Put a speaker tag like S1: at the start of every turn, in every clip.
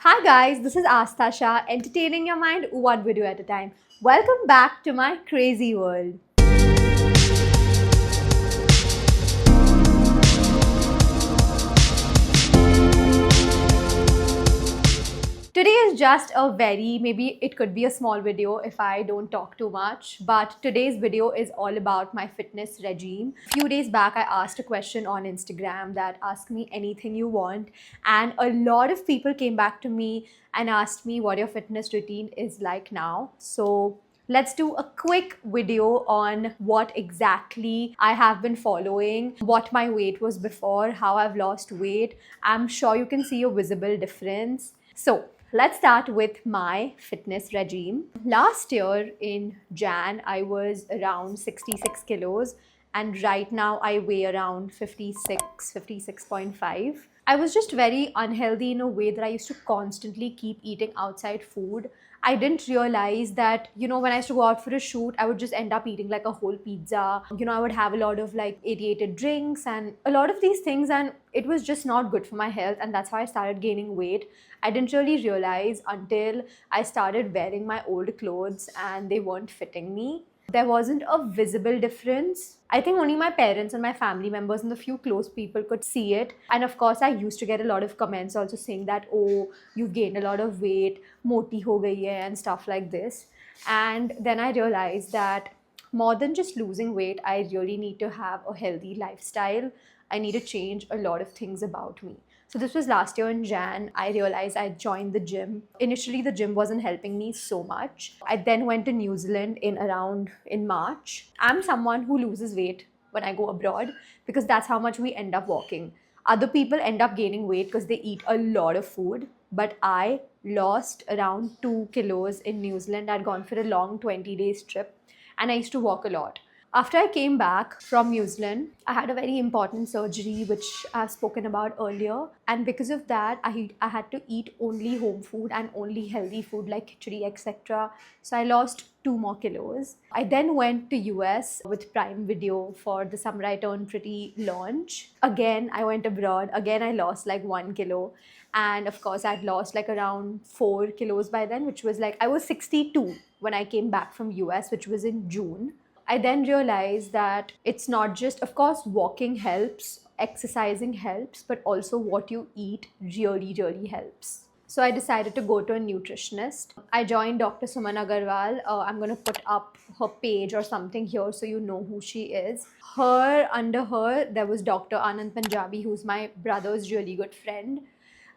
S1: Hi guys, this is Astha Shah, entertaining your mind one video at a time. Welcome back to my crazy world. Today is just a maybe it could be a small video if I don't talk too much, but today's video is all about my fitness regime. A few days back, I asked a question on Instagram that ask me anything you want, and a lot of people came back to me and asked me what your fitness routine is like now. So let's do a quick video on what exactly I have been following, what my weight was before, how I've lost weight. I'm sure you can see a visible difference. So let's start with my fitness regime. Last year in Jan, I was around 66 kilos, and right now I weigh around 56, 56.5. I was just very unhealthy in a way that I used to constantly keep eating outside food. I didn't realize that, when I used to go out for a shoot, I would just end up eating like a whole pizza. I would have a lot of like aerated drinks and a lot of these things, and it was just not good for my health. And that's how I started gaining weight. I didn't really realize until I started wearing my old clothes and they weren't fitting me. There wasn't a visible difference. I think only my parents and my family members and the few close people could see it. And of course, I used to get a lot of comments also saying that, oh, you've gained a lot of weight, moti ho gayi hai, and stuff like this. And then I realized that more than just losing weight, I really need to have a healthy lifestyle. I need to change a lot of things about me. So this was last year in Jan. I realized I joined the gym. Initially, the gym wasn't helping me so much. I then went to New Zealand in March. I'm someone who loses weight when I go abroad because that's how much we end up walking. Other people end up gaining weight because they eat a lot of food. But I lost around 2 kilos in New Zealand. I'd gone for a long 20 days trip and I used to walk a lot. After I came back from New Zealand, I had a very important surgery, which I've spoken about earlier. And because of that, I had to eat only home food and only healthy food like khichdi, etc. So I lost 2 more kilos. I then went to US with Prime Video for the Summer I Turned Pretty launch. Again, I went abroad. Again, I lost like 1 kilo. And of course, I'd lost like around 4 kilos by then, which was like I was 62 when I came back from US, which was in June. I then realized that it's not just, of course, walking helps, exercising helps, but also what you eat really, really helps. So I decided to go to a nutritionist. I joined Dr. Suman Agarwal. I'm going to put up her page or something here so you know who she is. Under her, there was Dr. Anand Punjabi, who's my brother's really good friend.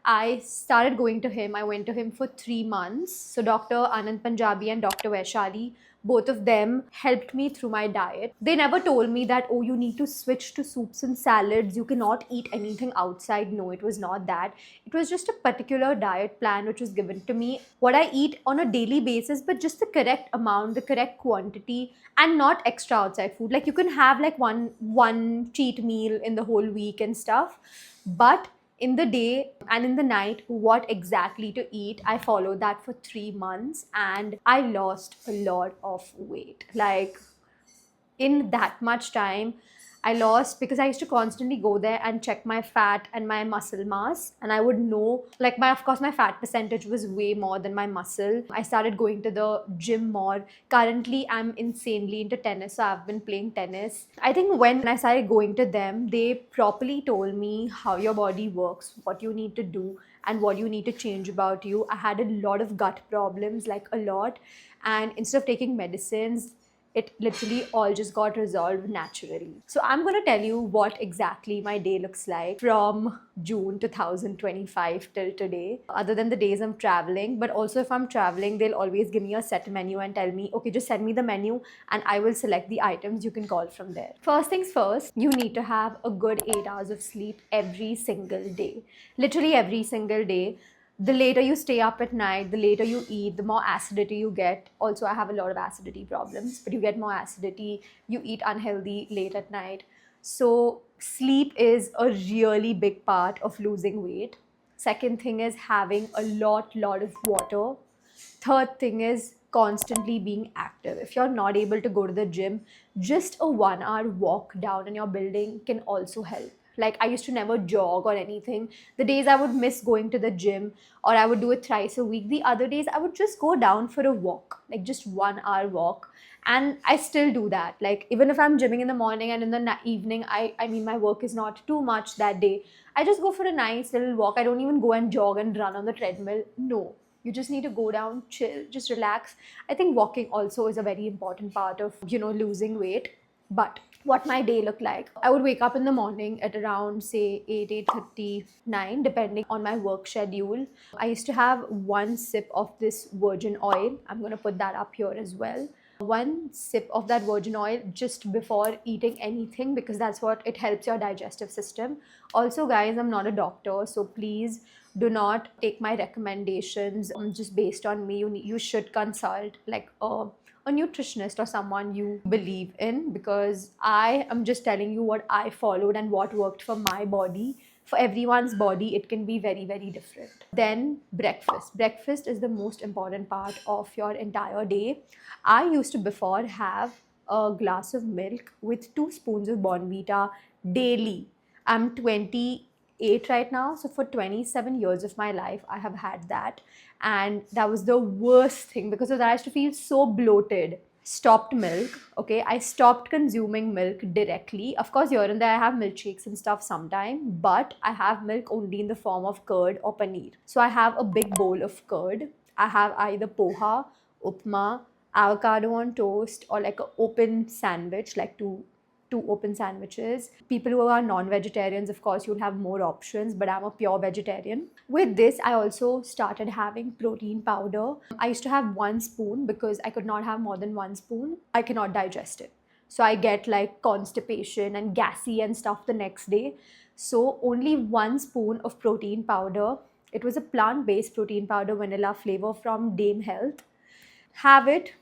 S1: I started going to him. I went to him for 3 months. So Dr. Anand Punjabi and Dr. Vaishali, both of them helped me through my diet. They never told me that, oh, you need to switch to soups and salads. You cannot eat anything outside. No, it was not that. It was just a particular diet plan which was given to me. What I eat on a daily basis, but just the correct amount, the correct quantity, and not extra outside food. Like you can have like one cheat meal in the whole week and stuff, but in the day and in the night, what exactly to eat. I followed that for 3 months and I lost a lot of weight. Like in that much time, I lost because I used to constantly go there and check my fat and my muscle mass, and I would know, like, of course my fat percentage was way more than my muscle. I started going to the gym more. Currently I'm insanely into tennis, so I've been playing tennis. I think when I started going to them, they properly told me how your body works, what you need to do, and what you need to change about you. I had a lot of gut problems, like a lot, and instead of taking medicines, it literally all just got resolved naturally. So I'm going to tell you what exactly my day looks like from June 2025 till today, other than the days I'm traveling. But also if I'm traveling, they'll always give me a set menu and tell me, okay, just send me the menu and I will select the items. You can call from there. First things first, you need to have a good 8 hours of sleep every single day. Literally every single day. The later you stay up at night, the later you eat, the more acidity you get. Also, I have a lot of acidity problems, but you get more acidity. You eat unhealthy late at night. So sleep is a really big part of losing weight. Second thing is having a lot of water. Third thing is constantly being active. If you're not able to go to the gym, just a 1 hour walk down in your building can also help. Like I used to never jog or anything. The days I would miss going to the gym or I would do it thrice a week. The other days I would just go down for a walk, like just 1 hour walk. And I still do that. Like even if I'm gymming in the morning and in the evening, I mean my work is not too much that day. I just go for a nice little walk. I don't even go and jog and run on the treadmill. No. You just need to go down, chill, just relax. I think walking also is a very important part of, losing weight. But what my day looked like, I would wake up in the morning at around say 8, 8:39, depending on my work schedule. I used to have one sip of this virgin oil. I'm going to put that up here as well. One sip of that virgin oil just before eating anything, because that's what it helps your digestive system. Also guys, I'm not a doctor, so please do not take my recommendations just based on me. You should consult like a nutritionist or someone you believe in, because I am just telling you what I followed and what worked for my body. For everyone's body, it can be very, very different. Then breakfast. Breakfast is the most important part of your entire day. I used to before have a glass of milk with 2 spoons of Bonvita daily. I'm 28 right now, so for 27 years of my life, I have had that. And that was the worst thing. Because of that, I used to feel so bloated. Stopped milk. Okay, I stopped consuming milk directly. Of course, here and there I have milkshakes and stuff sometime, but I have milk only in the form of curd or paneer. So I have a big bowl of curd. I have either poha, upma, avocado on toast, or like an open sandwich, like two open sandwiches. People who are non-vegetarians, of course, you'll have more options, but I'm a pure vegetarian. With this, I also started having protein powder. I used to have 1 spoon because I could not have more than 1 spoon. I cannot digest it. So I get like constipation and gassy and stuff the next day. So only 1 spoon of protein powder. It was a plant-based protein powder, vanilla flavor from Dame Health. Have it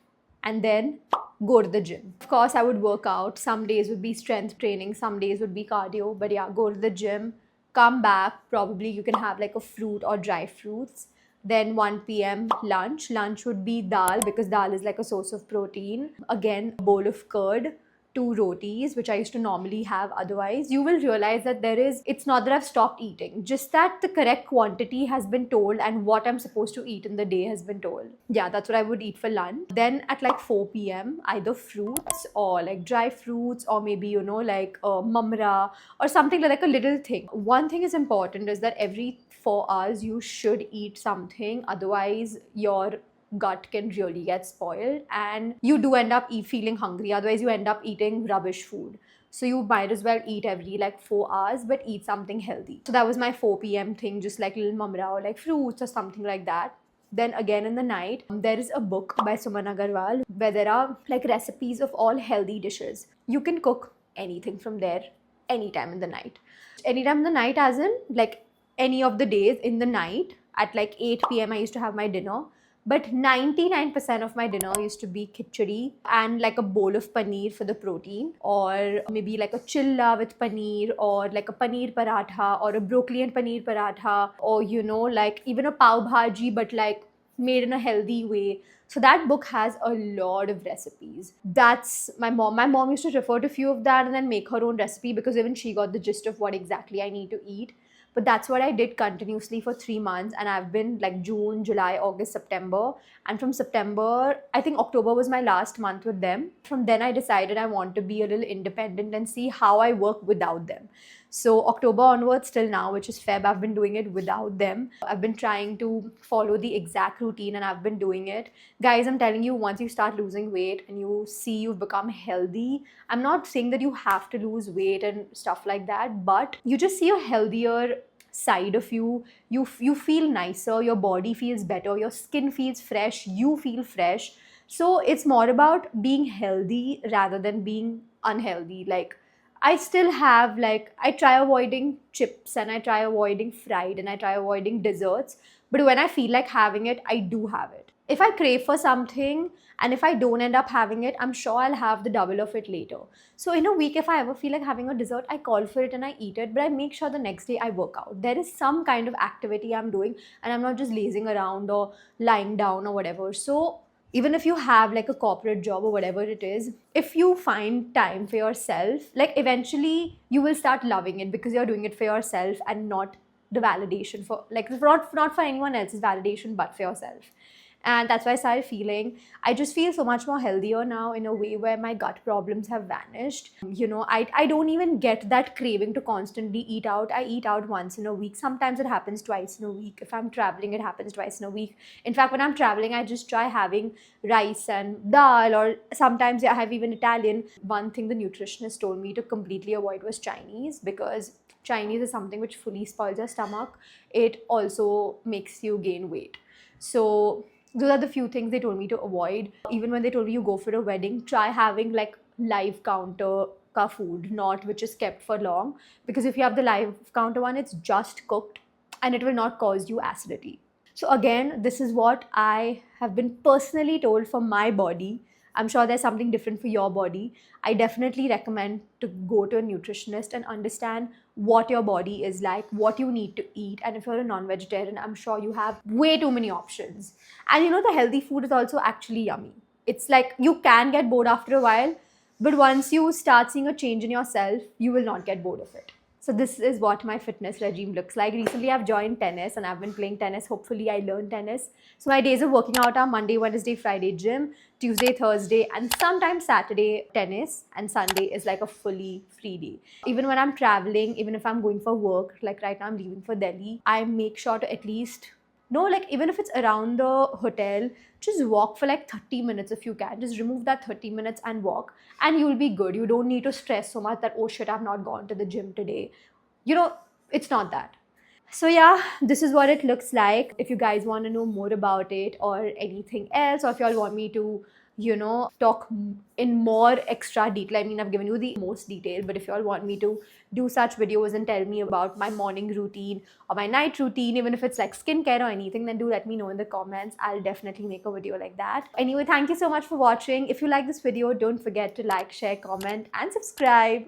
S1: and then go to the gym. Of course, I would work out. Some days would be strength training, some days would be cardio. But yeah, go to the gym, come back. Probably you can have like a fruit or dry fruits. Then 1 p.m. lunch. Lunch would be dal, because dal is like a source of protein. Again, a bowl of curd, 2 rotis, which I used to normally have otherwise. You will realize that it's not that I've stopped eating, just that the correct quantity has been told and what I'm supposed to eat in the day has been told. Yeah, that's what I would eat for lunch. Then at like 4 p.m., either fruits or like dry fruits, or maybe, like mamra or something like a little thing. One thing is important is that every 4 hours you should eat something, otherwise your gut can really get spoiled and you do end up feeling hungry. Otherwise you end up eating rubbish food. So you might as well eat every like 4 hours, but eat something healthy. So that was my 4 p.m. thing, just like little mamra or like fruits or something like that. Then again in the night, there is a book by Suman Agarwal where there are like recipes of all healthy dishes. You can cook anything from there anytime in the night. Anytime in the night as in like any of the days in the night at like 8 p.m. I used to have my dinner. But 99% of my dinner used to be khichdi and like a bowl of paneer for the protein, or maybe like a chilla with paneer, or like a paneer paratha, or a broccoli and paneer paratha, or like even a pav bhaji, but like made in a healthy way. So that book has a lot of recipes. That's my mom. My mom used to refer to a few of that and then make her own recipe, because even she got the gist of what exactly I need to eat. But that's what I did continuously for 3 months. And I've been like June, July, August, September. And from September, I think October was my last month with them. From then I decided I want to be a little independent and see how I work without them. So October onwards till now, which is Feb, I've been doing it without them. I've been trying to follow the exact routine and I've been doing it. Guys, I'm telling you, once you start losing weight and you see you've become healthy, I'm not saying that you have to lose weight and stuff like that, but you just see a healthier side of you. You feel nicer, your body feels better, your skin feels fresh, you feel fresh. So it's more about being healthy rather than being unhealthy. Like I still have like, I try avoiding chips and I try avoiding fried and I try avoiding desserts, but when I feel like having it, I do have it. If I crave for something and if I don't end up having it, I'm sure I'll have the double of it later. So in a week, if I ever feel like having a dessert, I call for it and I eat it, but I make sure the next day I work out. There is some kind of activity I'm doing and I'm not just lazing around or lying down or whatever. So even if you have like a corporate job or whatever it is, if you find time for yourself, like eventually you will start loving it because you're doing it for yourself and not the validation for like not for anyone else's validation but for yourself. And that's why I started feeling, I just feel so much more healthier now in a way where my gut problems have vanished. I don't even get that craving to constantly eat out. I eat out once in a week. Sometimes it happens twice in a week. If I'm traveling, it happens twice in a week. In fact, when I'm traveling, I just try having rice and dal, or sometimes I have even Italian. One thing the nutritionist told me to completely avoid was Chinese, because Chinese is something which fully spoils your stomach. It also makes you gain weight. So those are the few things they told me to avoid. Even when they told me you go for a wedding, try having like live counter ka food, not which is kept for long. Because if you have the live counter one, it's just cooked and it will not cause you acidity. So again, this is what I have been personally told for my body. I'm sure there's something different for your body. I definitely recommend to go to a nutritionist and understand what your body is like, what you need to eat. And if you're a non-vegetarian, I'm sure you have way too many options. And the healthy food is also actually yummy. It's like you can get bored after a while, but once you start seeing a change in yourself, you will not get bored of it. So this is what my fitness regime looks like. Recently, I've joined tennis and I've been playing tennis. Hopefully, I learn tennis. So my days of working out are Monday, Wednesday, Friday gym, Tuesday, Thursday, and sometimes Saturday tennis, and Sunday is like a fully free day. Even when I'm traveling, even if I'm going for work, like right now I'm leaving for Delhi, I make sure to at least like even if it's around the hotel, just walk for like 30 minutes if you can. Just remove that 30 minutes and walk, and you'll be good. You don't need to stress so much that, oh shit, I've not gone to the gym today. It's not that. So yeah, this is what it looks like. If you guys want to know more about it or anything else, or if y'all want me to, talk in more extra detail, I mean, I've given you the most detail, but if y'all want me to do such videos and tell me about my morning routine or my night routine, even if it's like skincare or anything, then do let me know in the comments. I'll definitely make a video like that. Anyway, thank you so much for watching. If you like this video, don't forget to like, share, comment, and subscribe.